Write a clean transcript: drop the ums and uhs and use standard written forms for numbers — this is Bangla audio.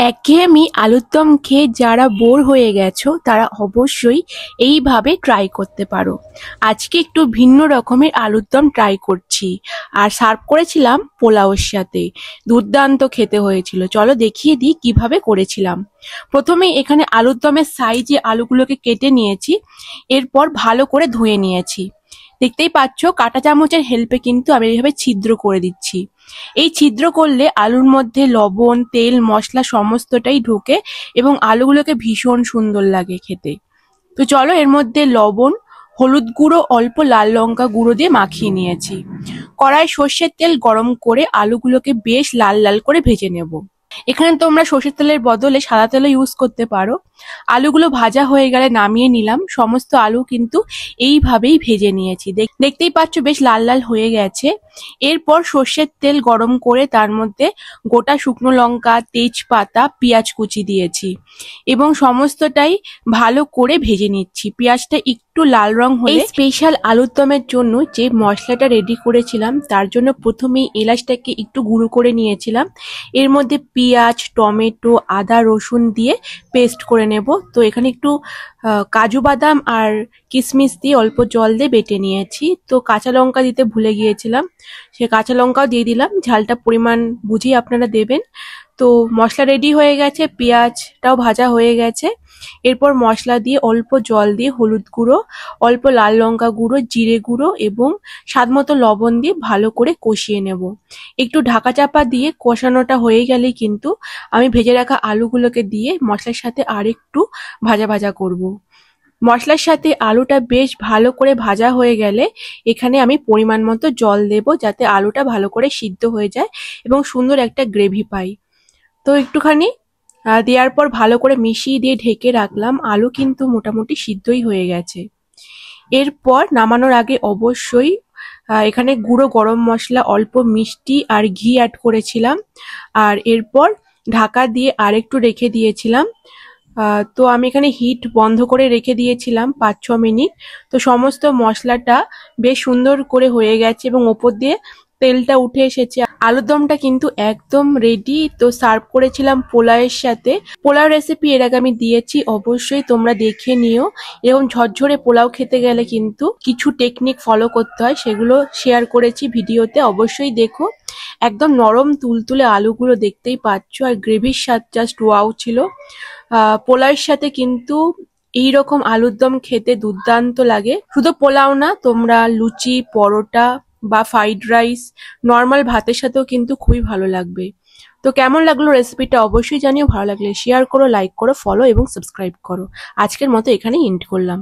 একঘেয়েমি আলুর দম খেয়ে যারা বোর হয়ে গেছো তারা অবশ্যই এইভাবে ট্রাই করতে পারো। আজকে একটু ভিন্ন রকমের আলুর দম ট্রাই করছি আর সার্ভ করেছিলাম পোলাওর সাথে। দুর্দান্ত খেতে হয়েছিল। চলো দেখিয়ে দিই কিভাবে করেছিলাম। প্রথমে এখানে আলুর দমের সাইজে আলুগুলোকে কেটে নিয়েছি, এরপর ভালো করে ধুয়ে নিয়েছি। দেখতেই পাচ্ছ কাঁটা চামচের হেল্পে কিন্তু আমি এইভাবে ছিদ্র করে দিচ্ছি। এই ছিদ্র করলে আলুর মধ্যে লবণ, তেল, মশলা সমস্তটাই ঢোকে এবং আলুগুলোকে ভীষণ সুন্দর লাগে খেতে। তো চলো এর মধ্যে লবণ, হলুদ গুঁড়ো, অল্প লাল লঙ্কা গুঁড়ো দিয়ে মাখিয়ে নিয়েছি। কড়াই সর্ষের তেল গরম করে আলুগুলোকে বেশ লাল লাল করে ভেজে নেব। এখানে তোমরা সর্ষের তেলের বদলে সাদা তেলও ইউজ করতে পারো। আলুগুলো ভাজা হয়ে গেলে নামিয়ে নিলাম। সমস্ত আলু কিন্তু এইভাবেই ভেজে নিয়েছি। দেখতেই পাচ্ছ বেশ লাল লাল হয়ে গেছে। এরপর সর্ষের তেল গরম করে তার মধ্যে গোটা শুকনো লঙ্কা, তেজপাতা, পেঁয়াজ কুচি দিয়েছি এবং সমস্তটাই ভালো করে ভেজে নিচ্ছি। পেঁয়াজটা একটু লাল রং হলে স্পেশাল আলুর দমের জন্য যে মশলাটা রেডি করেছিলাম তার জন্য প্রথমেই এলাচটাকে একটু গুঁড়ো করে নিয়েছিলাম। এর মধ্যে পেঁয়াজ, টমেটো, আদা, রসুন দিয়ে পেস্ট করে নেব। তো এখানে একটু কাজু বাদাম আর কিশমিশ দিয়ে অল্প জল দিয়ে বেটে নিয়েছি। তো কাঁচা লঙ্কা দিতে ভুলে গিয়েছিলাম, সে কাঁচা লঙ্কাও দিয়ে দিলাম। ঝালটা পরিমাণ বুঝিয়ে আপনারা দেবেন। তো মশলা রেডি হয়ে গেছে, পেঁয়াজটাও ভাজা হয়ে গেছে। এরপর মশলা দিয়ে অল্প জল দিয়ে হলুদ গুঁড়ো, অল্প লাল লঙ্কা গুঁড়ো, জিরে গুঁড়ো এবং স্বাদমতো লবণ দিয়ে ভালো করে কষিয়ে নেব। একটু ঢাকা চাপা দিয়ে কষানোটা হয়ে গেলে কিন্তু আমি ভেজে রাখা আলুগুলোকে দিয়ে মশলার সাথে আরেকটু ভাজা ভাজা করব। মশলার সাথে আলুটা বেশ ভালো করে ভাজা হয়ে গেলে এখানে আমি পরিমাণ মতো জল দেব, যাতে আলুটা ভালো করে সিদ্ধ হয়ে যায় এবং সুন্দর একটা গ্রেভি পাই। তো একটুখানি দেওয়ার পর ভালো করে মিশিয়ে দিয়ে ঢেকে রাখলাম। আলু কিন্তু মোটামুটি সিদ্ধই হয়ে গেছে। এরপর নামানোর আগে অবশ্যই এখানে গুঁড়ো গরম মশলা, অল্প মিষ্টি আর ঘি অ্যাড করেছিলাম। আর এরপর ঢাকা দিয়ে আরেকটু রেখে দিয়েছিলাম। তো আমি এখানে হিট বন্ধ করে রেখে দিয়েছিলাম 5-6 মিনিট। তো সমস্ত মশলাটা বেশ সুন্দর করে হয়ে গেছে এবং ওপর দিয়ে তেলটা উঠে এসেছে। আলুর দমটা কিন্তু একদম রেডি। তো সার্ভ করেছিলাম পোলাওয়ের সাথে। পোলাও রেসিপি এর আগে আমি দিয়েছি, অবশ্যই তোমরা দেখে নিও। এরকম ঝরঝরে পোলাও খেতে গেলে কিন্তু কিছু টেকনিক ফলো করতে হয়, সেগুলো শেয়ার করেছি ভিডিওতে, অবশ্যই দেখো। একদম নরম তুলতুলে আলুগুলো দেখতেই পাচ্ছ আর গ্রেভির স্বাদ জাস্ট ওয়াও ছিল। পোলাওয়ের সাথে কিন্তু এইরকম আলুর দম খেতে দুর্দান্ত লাগে। শুধু পোলাও না, তোমরা লুচি, পরোটা বা ফ্রাইড রাইস, নর্মাল ভাতের সাথেও কিন্তু খুবই ভালো লাগবে। তো কেমন লাগলো রেসিপিটা অবশ্যই জানিও। ভালো লাগলে শেয়ার করো, লাইক করো, ফলো এবং সাবস্ক্রাইব করো। আজকের মতো এখানেই এন্ড করলাম।